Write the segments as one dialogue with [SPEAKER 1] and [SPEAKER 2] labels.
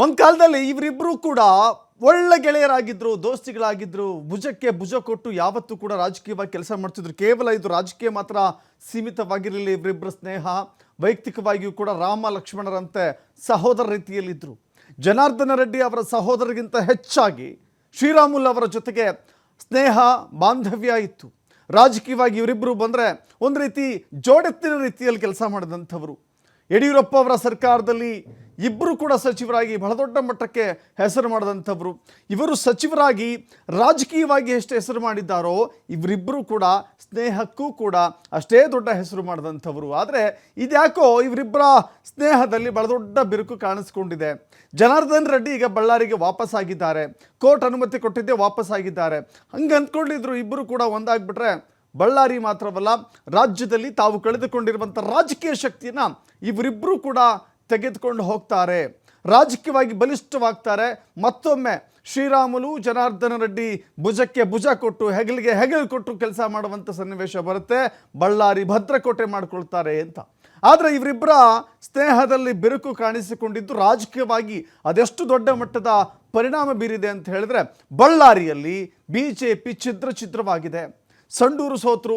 [SPEAKER 1] ಒಂದು ಕಾಲದಲ್ಲಿ ಇವರಿಬ್ಬರು ಕೂಡ ಒಳ್ಳೆ ಗೆಳೆಯರಾಗಿದ್ದರು, ದೋಸ್ತಿಗಳಾಗಿದ್ದರು. ಭುಜಕ್ಕೆ ಭುಜ ಕೊಟ್ಟು ಯಾವತ್ತೂ ಕೂಡ ರಾಜಕೀಯವಾಗಿ ಕೆಲಸ ಮಾಡ್ತಿದ್ರು. ಕೇವಲ ಇದು ರಾಜಕೀಯ ಮಾತ್ರ ಸೀಮಿತವಾಗಿರಲಿಲ್ಲ ಇವರಿಬ್ಬರ ಸ್ನೇಹ. ವೈಯಕ್ತಿಕವಾಗಿಯೂ ಕೂಡ ರಾಮ ಲಕ್ಷ್ಮಣರಂತೆ ಸಹೋದರ ರೀತಿಯಲ್ಲಿದ್ದರು. ಜನಾರ್ದನ ರೆಡ್ಡಿ ಅವರ ಸಹೋದರರಿಗಿಂತ ಹೆಚ್ಚಾಗಿ ಶ್ರೀರಾಮುಲು ಅವರ ಜೊತೆಗೆ ಸ್ನೇಹ ಬಾಂಧವ್ಯ ಇತ್ತು. ರಾಜಕೀಯವಾಗಿ ಇವರಿಬ್ಬರು ಬಂದರೆ ಒಂದು ರೀತಿ ಜೋಡೆತ್ತಿನ ರೀತಿಯಲ್ಲಿ ಕೆಲಸ ಮಾಡಿದಂಥವರು. ಯಡಿಯೂರಪ್ಪ ಅವರ ಸರ್ಕಾರದಲ್ಲಿ ಇಬ್ಬರು ಕೂಡ ಸಚಿವರಾಗಿ ಬಹಳ ದೊಡ್ಡ ಮಟ್ಟಕ್ಕೆ ಹೆಸರು ಮಾಡಿದಂಥವರು. ಇವರು ಸಚಿವರಾಗಿ ರಾಜಕೀಯವಾಗಿ ಎಷ್ಟು ಹೆಸರು ಮಾಡಿದ್ದಾರೋ ಇವರಿಬ್ಬರು ಕೂಡ ಸ್ನೇಹಕ್ಕೂ ಕೂಡ ಅಷ್ಟೇ ದೊಡ್ಡ ಹೆಸರು ಮಾಡಿದಂಥವರು. ಆದರೆ ಇದ್ಯಾಕೋ ಇವರಿಬ್ಬರ ಸ್ನೇಹದಲ್ಲಿ ಬಹಳ ದೊಡ್ಡ ಬಿರುಕು ಕಾಣಿಸ್ಕೊಂಡಿದೆ. ಜನಾರ್ದನ್ ರೆಡ್ಡಿ ಈಗ ಬಳ್ಳಾರಿಗೆ ವಾಪಸ್ಸಾಗಿದ್ದಾರೆ. ಕೋರ್ಟ್ ಅನುಮತಿ ಕೊಟ್ಟಿದ್ದೇ ವಾಪಸ್ಸಾಗಿದ್ದಾರೆ. ಹಂಗೆ ಅಂದ್ಕೊಂಡಿದ್ರು ಇಬ್ಬರು ಕೂಡ ಒಂದಾಗ್ಬಿಟ್ರೆ ಬಳ್ಳಾರಿ ಮಾತ್ರವಲ್ಲ, ರಾಜ್ಯದಲ್ಲಿ ತಾವು ಕಳೆದುಕೊಂಡಿರುವಂಥ ರಾಜಕೀಯ ಶಕ್ತಿಯನ್ನು ಇವರಿಬ್ಬರು ಕೂಡ ತೆಗೆದುಕೊಂಡು ಹೋಗ್ತಾರೆ, ರಾಜಕೀಯವಾಗಿ ಬಲಿಷ್ಠವಾಗ್ತಾರೆ. ಮತ್ತೊಮ್ಮೆ ಶ್ರೀರಾಮುಲು ಜನಾರ್ದನ ರೆಡ್ಡಿ ಭುಜಕ್ಕೆ ಭುಜ ಕೊಟ್ಟು ಹೆಗಲಿಗೆ ಹೆಗಲು ಕೊಟ್ಟು ಕೆಲಸ ಮಾಡುವಂಥ ಸನ್ನಿವೇಶ ಬರುತ್ತೆ. ಬಳ್ಳಾರಿ ಭದ್ರಕೋಟೆ ಮಾಡಿಕೊಳ್ತಾರೆ ಅಂತ. ಆದರೆ ಇವರಿಬ್ಬರ ಸ್ನೇಹದಲ್ಲಿ ಬಿರುಕು ಕಾಣಿಸಿಕೊಂಡಿದ್ದು ರಾಜಕೀಯವಾಗಿ ಅದೆಷ್ಟು ದೊಡ್ಡ ಮಟ್ಟದ ಪರಿಣಾಮ ಬೀರಿದೆ ಅಂತ ಹೇಳಿದ್ರೆ, ಬಳ್ಳಾರಿಯಲ್ಲಿ BJP ಛಿದ್ರವಾಗಿದೆ. ಸಂಡೂರು ಸೋತರು,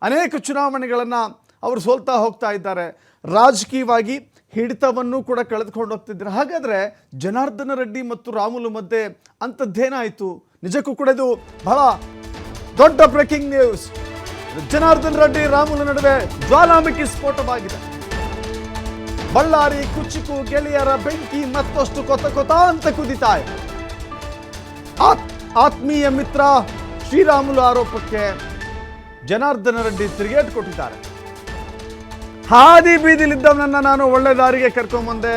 [SPEAKER 1] ಅನೇಕ ಚುನಾವಣೆಗಳನ್ನು ಅವರು ಸೋಲ್ತಾ ಹೋಗ್ತಾ ಇದ್ದಾರೆ. ರಾಜಕೀಯವಾಗಿ ಹಿಡಿತವನ್ನು ಕೂಡ ಕಳೆದುಕೊಂಡು ಹೋಗ್ತಿದ್ದಾರೆ. ಹಾಗಾದರೆ ಜನಾರ್ದನ ರೆಡ್ಡಿ ಮತ್ತು ರಾಮುಲು ಮಧ್ಯೆ ಅಂಥದ್ದೇನಾಯಿತು? ನಿಜಕ್ಕೂ ಕೂಡ ಇದು ಬಹಳ ದೊಡ್ಡ ಬ್ರೇಕಿಂಗ್ ನ್ಯೂಸ್. ಜನಾರ್ದನ ರೆಡ್ಡಿ ರಾಮುಲು ನಡುವೆ ಜ್ವಾಲಾಮುಖಿ ಸ್ಫೋಟವಾಗಿದೆ. ಬಳ್ಳಾರಿ ಕುಚಿಕು ಗೆಳೆಯರ ಬೆಂಕಿ ಮತ್ತಷ್ಟು ಕೊತ ಅಂತ ಕುದಿತಾ ಇದೆ. ಆತ್ಮೀಯ ಮಿತ್ರ ಶ್ರೀರಾಮುಲು ಆರೋಪಕ್ಕೆ ಜನಾರ್ದನ ರೆಡ್ಡಿ ತಿರುಗೇಟು ಕೊಟ್ಟಿದ್ದಾರೆ. ಹಾದಿ ಬೀದಿಲಿದ್ದವನನ್ನು ನಾನು ಒಳ್ಳೆ ದಾರಿಗೆ ಕರ್ಕೊಂಬಂದೆ.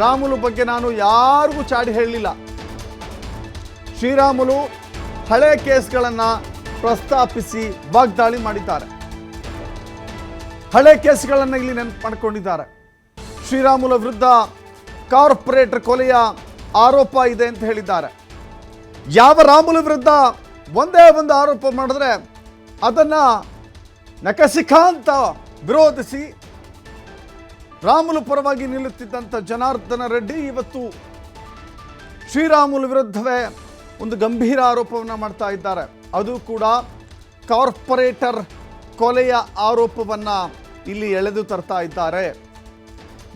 [SPEAKER 1] ರಾಮುಲು ಬಗ್ಗೆ ನಾನು ಯಾರಿಗೂ ಚಾಡಿ ಹೇಳಲಿಲ್ಲ. ಶ್ರೀರಾಮುಲು ಹಳೆ ಕೇಸ್ಗಳನ್ನು ಪ್ರಸ್ತಾಪಿಸಿ ವಾಗ್ದಾಳಿ ಮಾಡಿದ್ದಾರೆ. ಹಳೆ ಕೇಸ್ಗಳನ್ನು ಇಲ್ಲಿ ನೆನಪು ಮಾಡಿಕೊಂಡಿದ್ದಾರೆ. ಶ್ರೀರಾಮುಲು ವಿರುದ್ಧ ಕಾರ್ಪೊರೇಟರ್ ಕೊಲೆಯ ಆರೋಪ ಇದೆ ಅಂತ ಹೇಳಿದ್ದಾರೆ. ಯಾವ ರಾಮುಲು ವಿರುದ್ಧ ಒಂದೇ ಒಂದು ಆರೋಪ ಮಾಡಿದ್ರೆ ಅದನ್ನು ನಖಶಿಖಾಂತ ವಿರೋಧಿಸಿ ರಾಮುಲು ಪರವಾಗಿ ನಿಲ್ಲುತ್ತಿದ್ದಂಥ ಜನಾರ್ದನ ರೆಡ್ಡಿ ಇವತ್ತು ಶ್ರೀರಾಮುಲು ವಿರುದ್ಧವೇ ಒಂದು ಗಂಭೀರ ಆರೋಪವನ್ನು ಮಾಡ್ತಾ ಇದ್ದಾರೆ. ಅದು ಕೂಡ ಕಾರ್ಪೊರೇಟರ್ ಕೊಲೆಯ ಆರೋಪವನ್ನು ಇಲ್ಲಿ ಎಳೆದು ತರ್ತಾ ಇದ್ದಾರೆ.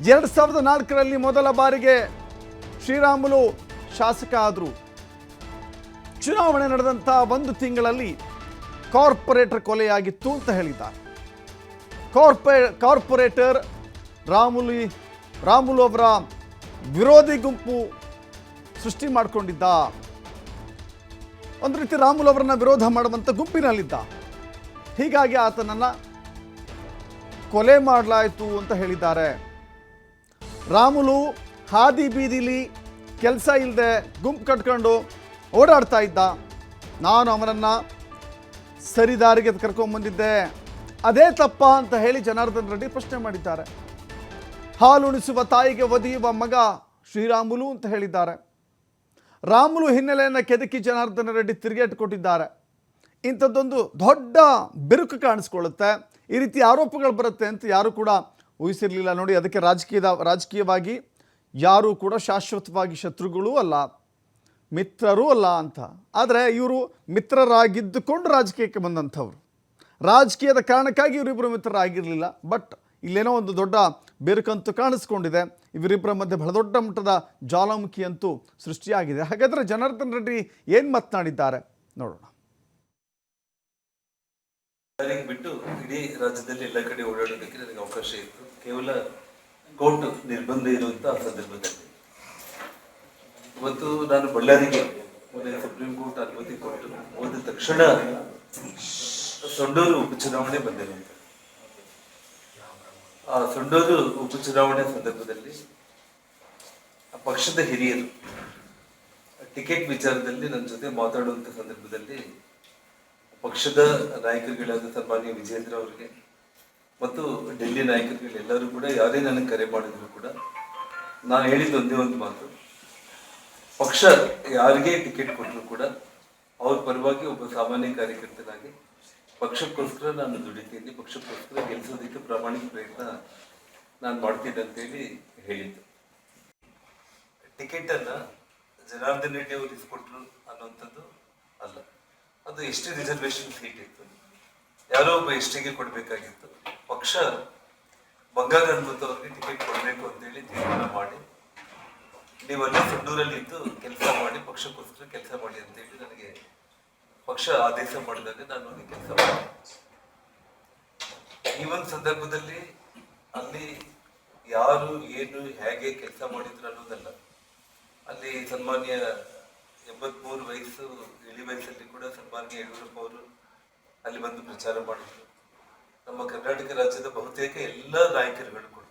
[SPEAKER 1] 2004ರಲ್ಲಿ ಮೊದಲ ಬಾರಿಗೆ ಶ್ರೀರಾಮುಲು ಶಾಸಕ ಆದರು. ಚುನಾವಣೆ ನಡೆದಂಥ ಒಂದು ತಿಂಗಳಲ್ಲಿ ಕಾರ್ಪೊರೇಟರ್ ಕೊಲೆಯಾಗಿತ್ತು ಅಂತ ಹೇಳಿದ್ದಾರೆ. ಕಾರ್ಪೊರೇಟರ್ ರಾಮುಲು ಅವರ ವಿರೋಧಿ ಗುಂಪು ಸೃಷ್ಟಿ ಮಾಡಿಕೊಂಡಿದ್ದ. ಒಂದು ರೀತಿ ರಾಮುಲು ಅವರನ್ನ ವಿರೋಧ ಮಾಡುವಂಥ ಗುಂಪಿನಲ್ಲಿದ್ದ. ಹೀಗಾಗಿ ಆತನನ್ನು ಕೊಲೆ ಮಾಡಲಾಯಿತು ಅಂತ ಹೇಳಿದ್ದಾರೆ. ರಾಮುಲು ಹಾದಿ ಬೀದಿಲಿ ಕೆಲಸ ಇಲ್ಲದೆ ಗುಂಪು ಕಟ್ಕೊಂಡು ಓಡಾಡ್ತಾ ಇದ್ದ. ನಾನು ಅವನನ್ನು ಸರಿದಾರಿಗೆ ಕರ್ಕೊಂಡ್ಬಂದಿದ್ದೆ, ಅದೇ ತಪ್ಪ ಅಂತ ಹೇಳಿ ಜನಾರ್ದನ್ ರೆಡ್ಡಿ ಪ್ರಶ್ನೆ ಮಾಡಿದ್ದಾರೆ. ಹಾಲುಣಿಸುವ ತಾಯಿಗೆ ಒದೆಯುವ ಮಗ ಶ್ರೀರಾಮುಲು ಅಂತ ಹೇಳಿದ್ದಾರೆ. ರಾಮುಲು ಹಿನ್ನೆಲೆಯನ್ನು ಕೆದಕಿ ಜನಾರ್ದನ ರೆಡ್ಡಿ ತಿರುಗೇಟು ಕೊಟ್ಟಿದ್ದಾರೆ. ಇಂಥದ್ದೊಂದು ದೊಡ್ಡ ಬಿರುಕು ಕಾಣಿಸ್ಕೊಳ್ಳುತ್ತೆ, ಈ ರೀತಿ ಆರೋಪಗಳು ಬರುತ್ತೆ ಅಂತ ಯಾರು ಕೂಡ ಊಹಿಸಿರಲಿಲ್ಲ. ನೋಡಿ, ಅದಕ್ಕೆ ರಾಜಕೀಯವಾಗಿ ಯಾರೂ ಕೂಡ ಶಾಶ್ವತವಾಗಿ ಶತ್ರುಗಳೂ ಅಲ್ಲ, ಮಿತ್ರರೂ ಅಲ್ಲ ಅಂತ. ಆದರೆ ಇವರು ಮಿತ್ರರಾಗಿದ್ದುಕೊಂಡು ರಾಜಕೀಯಕ್ಕೆ ಬಂದಂಥವ್ರು. ರಾಜಕೀಯದ ಕಾರಣಕ್ಕಾಗಿ ಇವರಿಬ್ಬರು ಮಿತ್ರರಾಗಿರಲಿಲ್ಲ. ಬಟ್ ಇಲ್ಲೇನೋ ಒಂದು ದೊಡ್ಡ ಬೇರುಕಂತೂ ಕಾಣಿಸ್ಕೊಂಡಿದೆ. ಇವರಿಬ್ಬರ ಮಧ್ಯೆ ಬಹಳ ದೊಡ್ಡ ಮಟ್ಟದ ಜ್ವಾಲಾಮುಖಿ ಅಂತೂ ಸೃಷ್ಟಿಯಾಗಿದೆ. ಹಾಗಾದರೆ ಜನಾರ್ದನ್ ರೆಡ್ಡಿ ಏನು ಮಾತನಾಡಿದ್ದಾರೆ ನೋಡೋಣ.
[SPEAKER 2] ಬಿಟ್ಟು ಇಡೀ ರಾಜ್ಯದಲ್ಲಿ ಎಲ್ಲ ಕಡೆ ಓಡಾಡೋದಕ್ಕೆ ನನಗೆ ಅವಕಾಶ ಇತ್ತು. ಕೇವಲ ಕೋರ್ಟ್ ನಿರ್ಬಂಧ ಇರುವಂಥ ಸಂದರ್ಭದಲ್ಲಿ ಇವತ್ತು ನಾನು ಬಳ್ಳಾರಿಗೆ ಸುಪ್ರೀಂ ಕೋರ್ಟ್ ಅನುಮತಿ ಕೊಟ್ಟು ಹೋದ ತಕ್ಷಣ ಸೊಂಡೂರು ಉಪಚುನಾವಣೆ ಬಂದಿರುವಂತ. ಆ ಸೊಂಡೂರು ಉಪಚುನಾವಣೆ ಸಂದರ್ಭದಲ್ಲಿ ಆ ಪಕ್ಷದ ಹಿರಿಯರು ಟಿಕೆಟ್ ವಿಚಾರದಲ್ಲಿ ನನ್ನ ಜೊತೆ ಮಾತಾಡುವಂಥ ಸಂದರ್ಭದಲ್ಲಿ ಪಕ್ಷದ ನಾಯಕರುಗಳಾದ ಸನ್ಮಾನ್ಯ ವಿಜೇಂದ್ರ ಅವರಿಗೆ ಮತ್ತು ಡೆಲ್ಲಿ ನಾಯಕರುಗಳೆಲ್ಲರೂ ಕೂಡ ಯಾರೇ ನನಗೆ ಕರೆ ಮಾಡಿದ್ರು ಕೂಡ ನಾನು ಹೇಳಿದ್ದು ಒಂದೇ ಒಂದು ಮಾತು, ಪಕ್ಷ ಯಾರಿಗೆ ಟಿಕೆಟ್ ಕೊಟ್ಟರು ಕೂಡ ಅವ್ರ ಪರವಾಗಿ ಒಬ್ಬ ಸಾಮಾನ್ಯ ಕಾರ್ಯಕರ್ತನಾಗಿ ಪಕ್ಷಕ್ಕೋಸ್ಕರ ನಾನು ದುಡಿತೀನಿ, ಪಕ್ಷಕ್ಕೋಸ್ಕರ ಗೆಲ್ಲಿಸೋದಕ್ಕೆ ಪ್ರಾಮಾಣಿಕ ಪ್ರಯತ್ನ ನಾನು ಮಾಡ್ತೀನಿ ಅಂತೇಳಿ ಹೇಳಿದ್ದು. ಟಿಕೆಟ್ ಅನ್ನ ಜನಾರ್ದನ್ ರೆಡ್ಡಿ ಅವರು ಇಸ್ಕೊಟ್ರು ಅನ್ನುವಂಥದ್ದು ಅಲ್ಲ. ಅದು ಎಷ್ಟೇ ರಿಸರ್ವೇಶನ್ ಸೀಟ್ ಇತ್ತು, ಯಾರೋ ಒಬ್ಬ ಎಷ್ಟಿಗೆ ಕೊಡಬೇಕಾಗಿತ್ತು. ಪಕ್ಷ ಬಂಗಾರ ಹನುಮಂತ ಅವ್ರಿಗೆ ಟಿಕೆಟ್ ಕೊಡಬೇಕು ಅಂತೇಳಿ ತೀರ್ಮಾನ ಮಾಡಿ, ನೀವಲ್ಲೇ ಸಂಡೂರಲ್ಲಿ ಇದ್ದು ಕೆಲಸ ಮಾಡಿ, ಪಕ್ಷಕ್ಕೋಸ್ಕರ ಕೆಲಸ ಮಾಡಿ ಅಂತೇಳಿ ನನಗೆ ಪಕ್ಷ ಆದೇಶ ಮಾಡಿದಾಗ ನಾನು ಅಲ್ಲಿ ಕೆಲಸ ಮಾಡಿದೆ. ಈ ಒಂದು ಸಂದರ್ಭದಲ್ಲಿ ಅಲ್ಲಿ ಯಾರು ಏನು ಹೇಗೆ ಕೆಲಸ ಮಾಡಿದ್ರು ಅನ್ನೋದಲ್ಲ. ಅಲ್ಲಿ ಸನ್ಮಾನ್ಯ 83 ವಯಸ್ಸು ಇಳಿ ವಯಸ್ಸಲ್ಲಿ ಕೂಡ ಸನ್ಮಾನ್ಯ ಯಡಿಯೂರಪ್ಪ ಅವರು ಅಲ್ಲಿ ಬಂದು ಪ್ರಚಾರ ಮಾಡಿದ್ರು. ನಮ್ಮ ಕರ್ನಾಟಕ ರಾಜ್ಯದ ಬಹುತೇಕ ಎಲ್ಲ ನಾಯಕರುಗಳು ಕೂಡ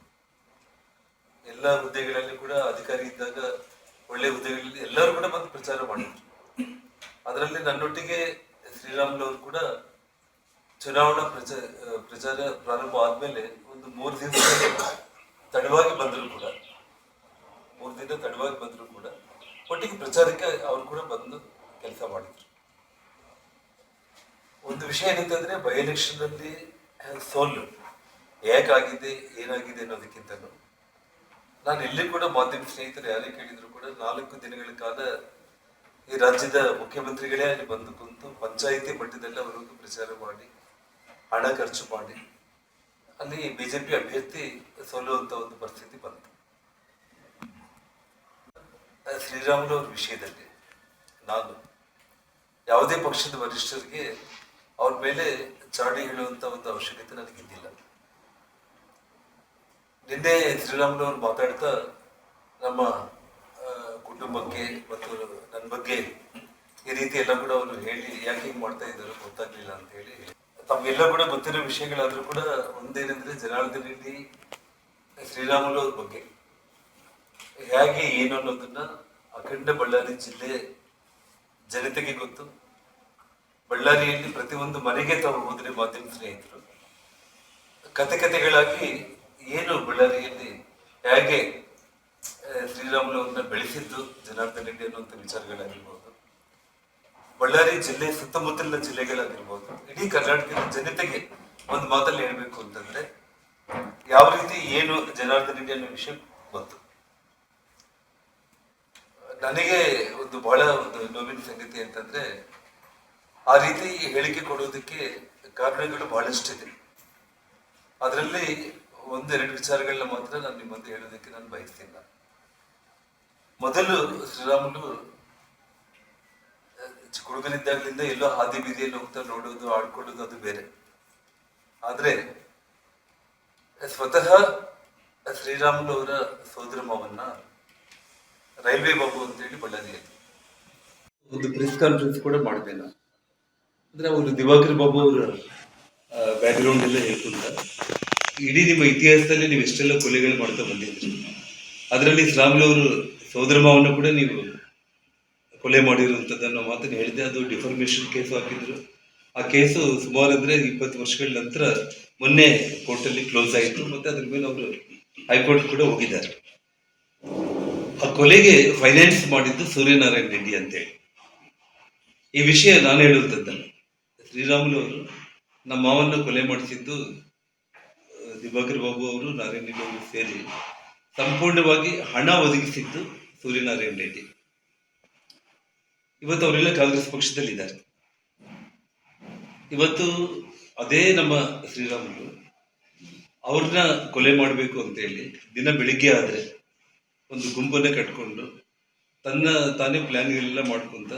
[SPEAKER 2] ಎಲ್ಲ ಹುದ್ದೆಗಳಲ್ಲಿ ಕೂಡ ಅಧಿಕಾರಿ ಇದ್ದಾಗ ಒಳ್ಳೆ ಹುದ್ದೆಗಳಲ್ಲಿ ಎಲ್ಲರೂ ಕೂಡ ಬಂದು ಪ್ರಚಾರ ಮಾಡಿದ್ರು. ಅದರಲ್ಲಿ ನನ್ನೊಟ್ಟಿಗೆ ಶ್ರೀರಾಮುಲು ಕೂಡ ಚುನಾವಣಾ ಪ್ರಚಾರ ಪ್ರಾರಂಭ ಆದ್ಮೇಲೆ ಒಂದು 3 ದಿವಸ ತಡವಾಗಿ ಬಂದ್ರು ಕೂಡ 3 ದಿನ ತಡವಾಗಿ ಬಂದ್ರು ಕೂಡ ಒಟ್ಟಿಗೆ ಪ್ರಚಾರಕ್ಕೆ ಅವರು ಕೂಡ ಬಂದು ಕೆಲಸ ಮಾಡಿದ್ರು. ಒಂದು ವಿಷಯ ಏನಂತಂದ್ರೆ, ಬೈ ಎಲೆಕ್ಷನ್ ಅಲ್ಲಿ ಸೋಲು ಹೇಗಾಗಿದೆ ಏನಾಗಿದೆ ಅನ್ನೋದಕ್ಕಿಂತಲೂ ನಾನು ಎಲ್ಲಿ ಕೂಡ ಮಾಧ್ಯಮ ಸ್ನೇಹಿತರು ಯಾರೇ ಕೇಳಿದ್ರು ಕೂಡ 4 ದಿನಗಳ ಕಾಲ ಈ ರಾಜ್ಯದ ಮುಖ್ಯಮಂತ್ರಿಗಳೇ ಅಲ್ಲಿ ಬಂದು ಕುಂತು ಪಂಚಾಯಿತಿ ಮಟ್ಟದಲ್ಲಿ ಅವರು ಪ್ರಚಾರ ಮಾಡಿ, ಹಣ ಖರ್ಚು ಮಾಡಿ ಅಲ್ಲಿ ಬಿಜೆಪಿ ಅಭ್ಯರ್ಥಿ ಸೋಲುವಂತ ಒಂದು ಪರಿಸ್ಥಿತಿ ಬಂತು. ಶ್ರೀರಾಮುಲು ಅವ್ರ ವಿಷಯದಲ್ಲಿ ನಾನು ಯಾವುದೇ ಪಕ್ಷದ ವರಿಷ್ಠರಿಗೆ ಅವ್ರ ಮೇಲೆ ಚಾಡಿ ಹೇಳುವಂತ ಒಂದು ಅವಶ್ಯಕತೆ ನನಗಿದ್ದಿಲ್ಲ. ನಿನ್ನೆ ಶ್ರೀರಾಮುಲು ಅವರು ಮಾತಾಡ್ತಾ ನಮ್ಮ ಕುಟುಂಬಕ್ಕೆ ಮತ್ತು ನನ್ನ ಬಗ್ಗೆ ಈ ರೀತಿ ಎಲ್ಲ ಕೂಡ ಅವರು ಹೇಳಿ ಯಾಕೆ ಹಿಂಗೆ ಮಾಡ್ತಾ ಇದ್ದಾರೋ ಗೊತ್ತಾಗ್ಲಿಲ್ಲ ಅಂತ ಹೇಳಿ, ತಮ್ಗೆಲ್ಲ ಕೂಡ ಗೊತ್ತಿರೋ ವಿಷಯಗಳಾದ್ರೂ ಕೂಡ ಒಂದೇನೆಂದ್ರೆ, ಜನಾರ್ದನ್ ರೆಡ್ಡಿ ಶ್ರೀರಾಮುಲು ಅವ್ರ ಬಗ್ಗೆ ಹೇಗೆ ಏನು ಅನ್ನೋದನ್ನ ಅಖಂಡ ಬಳ್ಳಾರಿ ಜಿಲ್ಲೆ ಜನತೆಗೆ ಗೊತ್ತು. ಬಳ್ಳಾರಿಯಲ್ಲಿ ಪ್ರತಿಯೊಂದು ಮನೆಗೆ ತಾವು ಹೋದ್ರೆ ಮಾಧ್ಯಮ ಸ್ನೇಹಿತರು ಕತೆಗಳಾಗಿ ಏನು ಬಳ್ಳಾರಿಯಲ್ಲಿ ಹೇಗೆ ಶ್ರೀರಾಮುಲು ಅವ್ರನ್ನ ಬೆಳೆಸಿದ್ದು ಜನಾರ್ದನ್ ರೆಡ್ಡಿ ಅನ್ನುವಂಥ ವಿಚಾರಗಳಾಗಿರ್ಬೋದು, ಬಳ್ಳಾರಿ ಜಿಲ್ಲೆ ಸುತ್ತಮುತ್ತಲಿನ ಜಿಲ್ಲೆಗಳಾಗಿರ್ಬೋದು, ಇಡೀ ಕರ್ನಾಟಕದ ಜನತೆಗೆ ಒಂದು ಮಾತಲ್ಲಿ ಹೇಳ್ಬೇಕು ಅಂತಂದ್ರೆ ಯಾವ ರೀತಿ ಏನು ಜನಾರ್ದನ್ ರೆಡ್ಡಿ ಅನ್ನೋ ವಿಷಯ ಗೊತ್ತು. ನನಗೆ ಒಂದು ಬಹಳ ಒಂದು ನೋವಿನ ಸಂಗತಿ ಅಂತಂದ್ರೆ, ಆ ರೀತಿ ಹೇಳಿಕೆ ಕೊಡೋದಕ್ಕೆ ಕಾರಣಗಳು ಬಹಳಷ್ಟಿದೆ. ಅದರಲ್ಲಿ 1-2 ವಿಚಾರಗಳನ್ನ ಮಾತ್ರ ನಾನು ನಿಮ್ಮ ಮುಂದೆ ಹೇಳೋದಕ್ಕೆ ನಾನು ಬಯಸ್ತಿಲ್ಲ. ಮೊದಲು ಶ್ರೀರಾಮುಲು ಹುಡುಗನಿದ್ದಾಗಲಿಂದ ಎಲ್ಲೋ ಹಾದಿ ಬೀದಿಯಲ್ಲಿ ಹೋಗ್ತಾ ನೋಡೋದು, ಆಡ್ಕೊಳ್ಳೋದು ಅದು ಬೇರೆ. ಆದ್ರೆ ಸ್ವತಃ ಶ್ರೀರಾಮುಲು ಅವರ ಸೋದರ ಮಾವನ್ನ ರೈಲ್ವೆ ಬಾಬು ಅಂತೇಳಿ ಬಳ್ಳಾರಿಯಲ್ಲಿ ಒಂದು ಪ್ರೆಸ್ ಕಾನ್ಫರೆನ್ಸ್ ಕೂಡ ಮಾಡಿದೆ ನಾನು. ಅಂದ್ರೆ ಅವರು ದಿವಾಕರ್ ಬಾಬು ಅವರ ಬ್ಯಾಕ್ಗ್ರೌಂಡ್ ಎಲ್ಲ ಹೇಳ್ಕೊಂಡ ಇಡೀ ನಿಮ್ಮ ಇತಿಹಾಸದಲ್ಲಿ ನೀವು ಎಷ್ಟೆಲ್ಲ ಕೊಲೆಗಳು ಮಾಡ್ತಾ ಬಂದಿದ್ರಿ, ಅದರಲ್ಲಿ ಶ್ರೀರಾಮುಲು ಅವರು ಸೋದರ ಮಾವನ್ನ ಕೂಡ ನೀವು ಕೊಲೆ ಮಾಡಿರುವಂಥದ್ದನ್ನು ಮಾತನ್ನು ಹೇಳಿದೆ. ಅದು ಡಿಫಾರ್ಮೇಷನ್ ಕೇಸು ಹಾಕಿದ್ರು. ಆ ಕೇಸು ಸುಮಾರು ಅಂದ್ರೆ 20 ವರ್ಷಗಳ ನಂತರ ಮೊನ್ನೆ ಕೋರ್ಟಲ್ಲಿ ಕ್ಲೋಸ್ ಆಯಿತು. ಮತ್ತೆ ಅದ್ರ ಮೇಲೆ ಅವರು ಹೈಕೋರ್ಟ್ ಕೂಡ ಹೋಗಿದ್ದಾರೆ. ಆ ಕೊಲೆಗೆ ಫೈನಾನ್ಸ್ ಮಾಡಿದ್ದು ಸೂರ್ಯನಾರಾಯಣ ರೆಡ್ಡಿ ಅಂತೇಳಿ. ಈ ವಿಷಯ ನಾನು ಹೇಳುವಂಥದ್ದಲ್ಲ. ಶ್ರೀರಾಮುಲು ಅವರು ನಮ್ಮ ಮಾವನ್ನು ಕೊಲೆ ಮಾಡಿಸಿದ್ದು ದಿವಾಕರ್ ಬಾಬು ಅವರು, ನಾರಾಯಣ ರೆಡ್ಡಿ ಅವರು ಸೇರಿ ಸಂಪೂರ್ಣವಾಗಿ ಹಣ ಒದಗಿಸಿದ್ದು ಸೂರ್ಯನಾರಾಯಣ ರೆಡ್ಡಿ. ಇವತ್ತು ಅವರೆಲ್ಲ ಕಾಂಗ್ರೆಸ್ ಪಕ್ಷದಲ್ಲಿದ್ದಾರೆ. ಇವತ್ತು ಅದೇ ನಮ್ಮ ಶ್ರೀರಾಮುಲು ಅವ್ರನ್ನ ಕೊಲೆ ಮಾಡಬೇಕು ಅಂತೇಳಿ ದಿನ ಬೆಳಿಗ್ಗೆ ಆದ್ರೆ ಒಂದು ಗುಂಪನ್ನೇ ಕಟ್ಕೊಂಡು ತಾನೇ ಪ್ಲಾನ್ಗಳೆಲ್ಲ ಮಾಡ್ಕೊಂತ